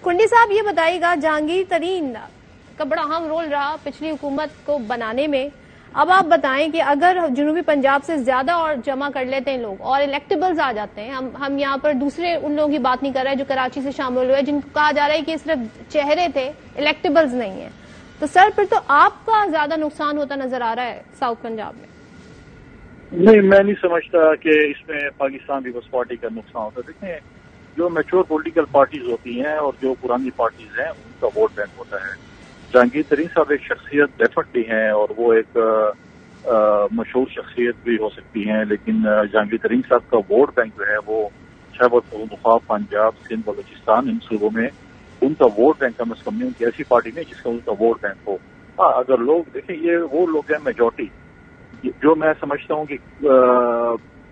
کنڈی صاحب یہ بتائیے گا، جہانگیر ترین کا بڑا اہم رول رہا پچھلی حکومت کو بنانے میں. اب آپ بتائیں کہ اگر جنوبی پنجاب سے زیادہ اور جمع کر لیتے ہیں لوگ اور الیکٹیبلز آ جاتے ہیں، ہم یہاں پر دوسرے ان لوگوں کی بات نہیں کر رہے جو کراچی سے شامل ہوئے، جن کو کہا جا رہا ہے کہ صرف چہرے تھے، الیکٹیبلز نہیں ہیں، تو سر پھر تو آپ کا زیادہ نقصان ہوتا نظر آ رہا ہے ساؤتھ پنجاب میں. نہیں، میں نہیں سمجھتا کہ اس میں پاکستان پیپلز پارٹی کا نقصان ہوتا ہے. دیکھیں، جو میچور پولیٹیکل پارٹیز ہوتی ہیں اور جو پرانی پارٹیز ہیں ان کا ووٹ بینک ہوتا ہے. جہانگیر ترین صاحب ایک شخصیت ڈیفینیٹلی ہیں اور وہ ایک مشہور شخصیت بھی ہو سکتی ہیں، لیکن جہانگیر ترین صاحب کا ووٹ بینک جو ہے وہ خیبر پختونخوا، پنجاب، سندھ، بلوچستان، ان صوبوں میں ان کا ووٹ بینک کم از کم نہیں. ان کی ایسی پارٹی نہیں جس کا ان کا ووٹ بینک ہو. ہاں، اگر لوگ دیکھیں، یہ وہ لوگ ہیں میجورٹی جو میں سمجھتا ہوں کہ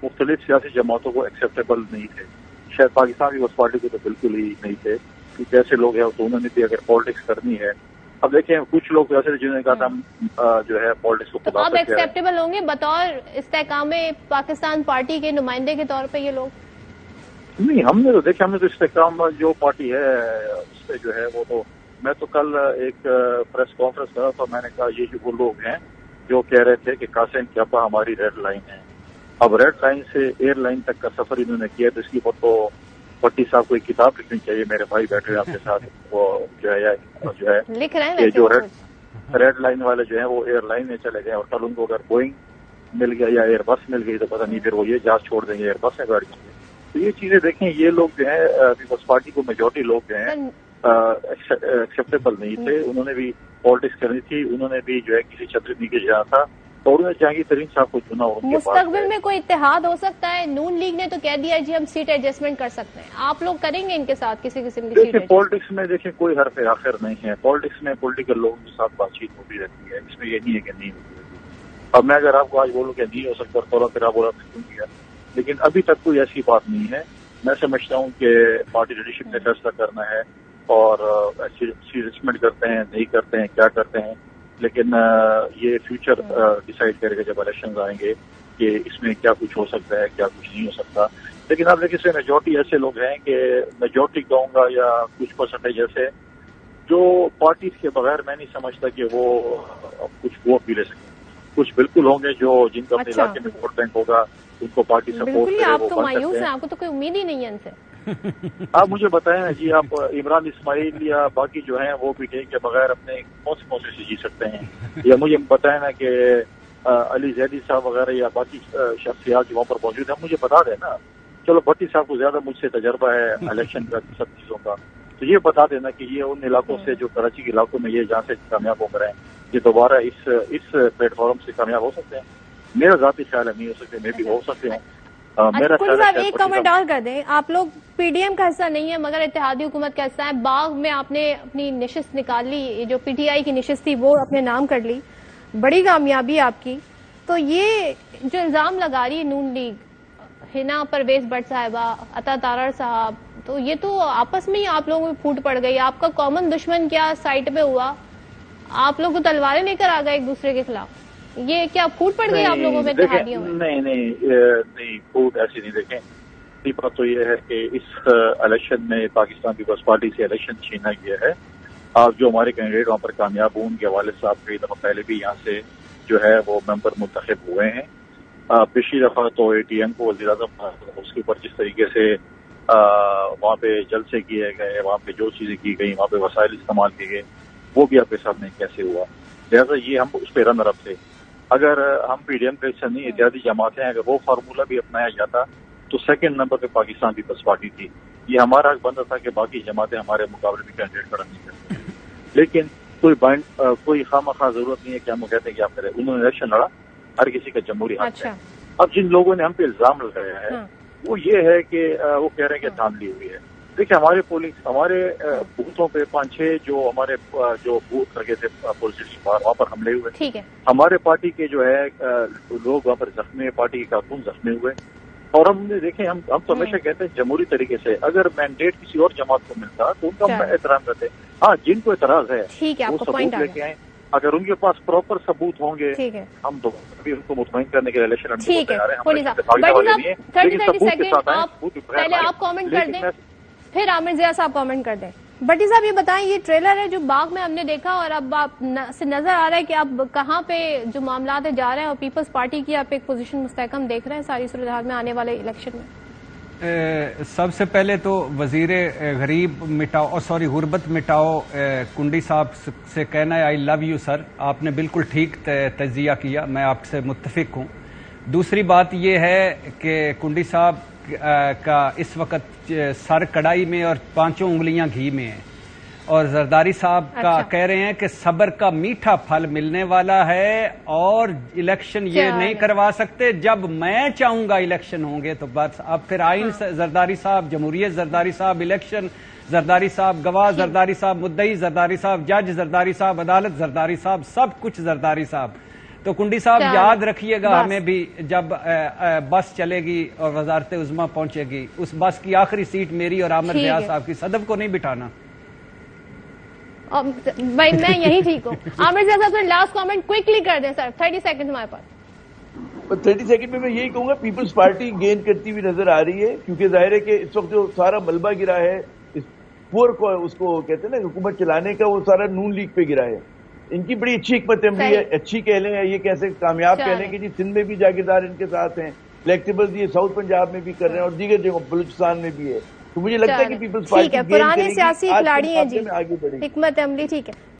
مختلف سیاسی جماعتوں کو ایکسیپٹیبل نہیں تھے. شاید پاکستان پیپلز پارٹی کو تو بالکل ہی نہیں تھے، کیونکہ ایسے لوگ ہیں تو انہوں نے بھی اگر پالیٹکس کرنی ہے. اب دیکھیں، کچھ لوگ ایسے جنہوں نے کہا تھا ہم جو ہے پالیٹکس کو تو اب ایکسیپٹیبل ہوں گے بطور استحکام پاکستان پارٹی کے نمائندے کے طور پہ یہ لوگ؟ نہیں، ہم نے تو استحکام جو پارٹی ہے اس پہ جو ہے وہ تو میں تو کل ایک پریس کانفرنس کرا تو میں نے کہا یہ وہ لوگ ہیں جو کہہ رہے تھے کہ قاسم کی ابا ہماری ریڈ لائن ہے. اب ریڈ لائن سے ایئر لائن تک کا سفر انہوں نے کیا، تو اس کی تو بٹی صاحب کو ایک کتاب لکھنی چاہیے. میرے بھائی بیٹھے آپ کے ساتھ، وہ جو ہے لکھ رہے ہیں جو ریڈ لائن والے جو ہیں وہ ایئر لائن میں چلے گئے، اور کل ان کو اگر بوئنگ مل گیا یا ایئر بس مل گئی تو پتہ نہیں پھر وہ یہ جہاز چھوڑ دیں گے، ایئر بس میں بیٹھ جائیں گے. تو یہ چیزیں دیکھیں، یہ لوگ جو ہیں پیپلز پارٹی کو میجورٹی لوگ جو ہیں ایکسیپٹیبل نہیں تھے. انہوں نے بھی پالیٹکس کرنی تھی، انہوں نے بھی جو ہے کسی چھتری نیچے جانا تھا اور انہوں نے جہانگیر ترین صاحب کو چنا. مستقبل میں کوئی اتحاد ہو سکتا ہے؟ نون لیگ نے تو کہہ دیا جی ہم سیٹ ایڈجسٹمنٹ کر سکتے ہیں، آپ لوگ کریں گے ان کے ساتھ کسی قسم کی سیٹ؟ پالیٹکس میں دیکھیں کوئی حرف آخر نہیں ہے. پالیٹکس میں پولیٹیکل لوگوں کے ساتھ بات چیت ہوتی رہتی ہے، اس میں یہ نہیں ہے کہ نہیں ہوتی رہتی. اب میں اگر آپ کو آج بولوں کہ نہیں ہو سکتا تھوڑا پھر آپ بولا کیوں کیا، لیکن ابھی تک کوئی ایسی بات نہیں ہے. میں سمجھتا ہوں کہ پارٹی لیڈرشپ نے فیصلہ کرنا ہے اور ایڈجسٹمنٹ کرتے ہیں نہیں کرتے ہیں کیا کرتے ہیں، لیکن یہ فیوچر ڈیسائیڈ کرے گا جب الیکشنز آئیں گے کہ اس میں کیا کچھ ہو سکتا ہے کیا کچھ نہیں ہو سکتا. لیکن اب دیکھیں، اس میں میجورٹی ایسے لوگ ہیں کہ میجورٹی کہوں گا یا کچھ پرسنٹیج ایسے جو پارٹیز کے بغیر میں نہیں سمجھتا کہ وہ کچھ ووٹ بھی لے سکیں. کچھ بالکل ہوں گے جو جن کا اپنے علاقے میں ووٹ بینک ہوگا ان کو پارٹی سپورٹ کرے. آپ تو مایوس ہیں، آپ کو تو کوئی امید ہی نہیں ہے ان سے. آپ مجھے بتائیں جی، آپ عمران اسماعیل یا باقی جو ہیں وہ بھی ٹیم کے بغیر اپنے کون سے جی سکتے ہیں؟ یا مجھے بتائیں نا کہ علی زیدی صاحب وغیرہ یا باقی شخصیات جو وہاں پر موجود ہیں مجھے بتا دیں نا. چلو بھٹی صاحب کو زیادہ مجھ سے تجربہ ہے الیکشن کا سب چیزوں کا، تو یہ بتا دینا کہ یہ ان علاقوں سے جو کراچی کے علاقوں میں یہ جہاں سے کامیاب ہو کر ہیں یہ دوبارہ اس پلیٹ فارم سے کامیاب ہو سکتے ہیں. میرا ذاتی خیال ہے نہیں ہو سکتے، میں بھی ہو سکتے ہیں. صاحب ایک کمنٹ اور کر دیں، آپ لوگ پی ڈی ایم کا حصہ نہیں ہے مگر اتحادی حکومت کا حصہ ہے. باغ میں آپ نے اپنی نشست نکال لی، جو پی ٹی آئی کی نشست تھی وہ اپنے نام کر لی، بڑی کامیابی آپ کی. تو یہ جو الزام لگا رہی ہے نون لیگ، ہنا پرویز بٹ صاحبہ، عطا تارڑ صاحب، تو یہ تو آپس میں ہی آپ لوگوں میں پھوٹ پڑ گئی. آپ کا کامن دشمن کیا سائٹ پہ ہوا؟ آپ لوگ تلواریں لے کر آ گئے ایک دوسرے کے خلاف، یہ کیا پھوٹ پڑ گئی آپ لوگوں میں اتحادیوں میں؟ نہیں پھوٹ ایسی نہیں. دیکھیں، بات تو یہ ہے کہ اس الیکشن میں پاکستان پیپلز پارٹی سے الیکشن چھینا گیا ہے. آپ جو ہمارے کینڈیڈیٹ وہاں پر کامیاب ہوں، ان کے والد صاحب کئی دفعہ پہلے بھی یہاں سے جو ہے وہ ممبر منتخب ہوئے ہیں. پچھلی دفعہ تو اے ٹی ایم کو وزیر اعظم اس کے اوپر جس طریقے سے وہاں پہ جلسے کیے گئے، وہاں پہ جو چیزیں کی گئی، وہاں پہ وسائل استعمال کیے گئے، وہ بھی آپ کے سامنے کیسے ہوا. لہٰذا یہ ہم اس پہ رنر اپ تھے. اگر ہم پی ڈی ایم کے حصہ نہیں اتحادی جماعتیں اگر وہ فارمولہ بھی اپنایا جاتا تو سیکنڈ نمبر پہ پاکستان پیپلز پارٹی تھی. یہ ہمارا حق بنتا تھا کہ باقی جماعتیں ہمارے مقابلے میں کینڈیڈیٹ کھڑا نہیں کرتی. لیکن کوئی خواہ ضرورت نہیں ہے کہ ہم کہتے ہیں کہ آپ کریں. انہوں نے الیکشن لڑا، ہر کسی کا جمہوری حق ہے. اب جن لوگوں نے ہم پہ الزام لگایا ہے وہ یہ ہے کہ وہ کہہ رہے ہیں کہ دھاندلی ہوئی ہے. دیکھیں، ہمارے بوتھوں پہ 5-6 جو ہمارے جو بوتھ لگے تھے پولیس وہاں پر حملے ہوئے. ہمارے پارٹی کے جو ہے لوگ وہاں پر زخمی، پارٹی کے کارکن زخمی ہوئے. اور ہم نے دیکھیں، ہم تو ہمیشہ کہتے ہیں جمہوری طریقے سے اگر مینڈیٹ کسی اور جماعت کو ملتا تو ان کا ہم احترام کرتے ہیں. ہاں، جن کو اعتراض ہے وہ ثبوت لے کے آئیں. اگر ان کے پاس پراپر ثبوت ہوں گے ہم بھی ان کو مطمئن کرنے کے لیے الیکشن لڑنے کو تیار ہیں. پہلے آپ کامنٹ کر دیں، پھر عامر ضیاء صاحب کامنٹ کر دیں. بٹی صاحب یہ بتائیں، یہ ٹریلر ہے جو باغ میں ہم نے دیکھا اور اب آپ سے نظر آ رہا ہے کہ اب کہاں پہ جو معاملات جا رہے ہیں اور پیپلز پارٹی کی آپ ایک پوزیشن مستحکم دیکھ رہے ہیں ساری صورتحال میں آنے والے الیکشن میں؟ سب سے پہلے تو وزیر غربت مٹاؤ کنڈی صاحب سے کہنا ہے آئی لو یو سر، آپ نے بالکل ٹھیک تجزیہ کیا، میں آپ سے متفق ہوں۔ دوسری بات یہ ہے کہ کنڈی صاحب کا اس وقت سر کڑائی میں اور 5 انگلیاں گھی میں ہیں، اور زرداری صاحب کا کہہ رہے ہیں کہ صبر کا میٹھا پھل ملنے والا ہے اور الیکشن یہ نہیں کروا سکتے، جب میں چاہوں گا الیکشن ہوں گے تو بس۔ اب پھر آئین زرداری صاحب، جمہوریت زرداری صاحب، الیکشن زرداری صاحب، گواہ زرداری صاحب، مدعی زرداری صاحب، جج زرداری صاحب، عدالت زرداری صاحب، سب کچھ زرداری صاحب۔ تو کنڈی صاحب یاد رکھیے گا ہمیں بھی، جب بس چلے گی اور وزارت عظمیٰ پہنچے گی، اس بس کی آخری سیٹ میری اور عامر ریاض صاحب کی، صدف کو نہیں بٹھانا۔ بھائی میں یہی ٹھیک ہوں۔ عامر ریاض صاحب لاسٹ کامنٹ کوئکلی کر دیں سر، 30 سیکنڈ ہمارے پاس۔ 30 سیکنڈ میں یہی کہوں گا، پیپلز پارٹی گین کرتی ہوئی نظر آ رہی ہے، کیونکہ ظاہر ہے کہ اس وقت جو سارا ملبہ گرا ہے اس پور کو، اس کو کہتے ہیں نا حکومت چلانے کا، وہ سارا نون لیگ پہ گرا ہے۔ ان کی بڑی اچھی حکمت عملی ہے، اچھی کہہ لیں یا یہ کیسے کامیاب کہہ لیں کہ جی سندھ میں بھی جاگیردار ان کے ساتھ ہیں، الیکٹیبلز یہ ساؤتھ پنجاب میں بھی کر رہے ہیں اور دیگر جگہوں بلوچستان میں بھی ہے، تو مجھے لگتا ہے کہ پیپلز پارٹی پرانے سیاسی کھلاڑی ہیں جی، حکمت عملی ٹھیک ہے۔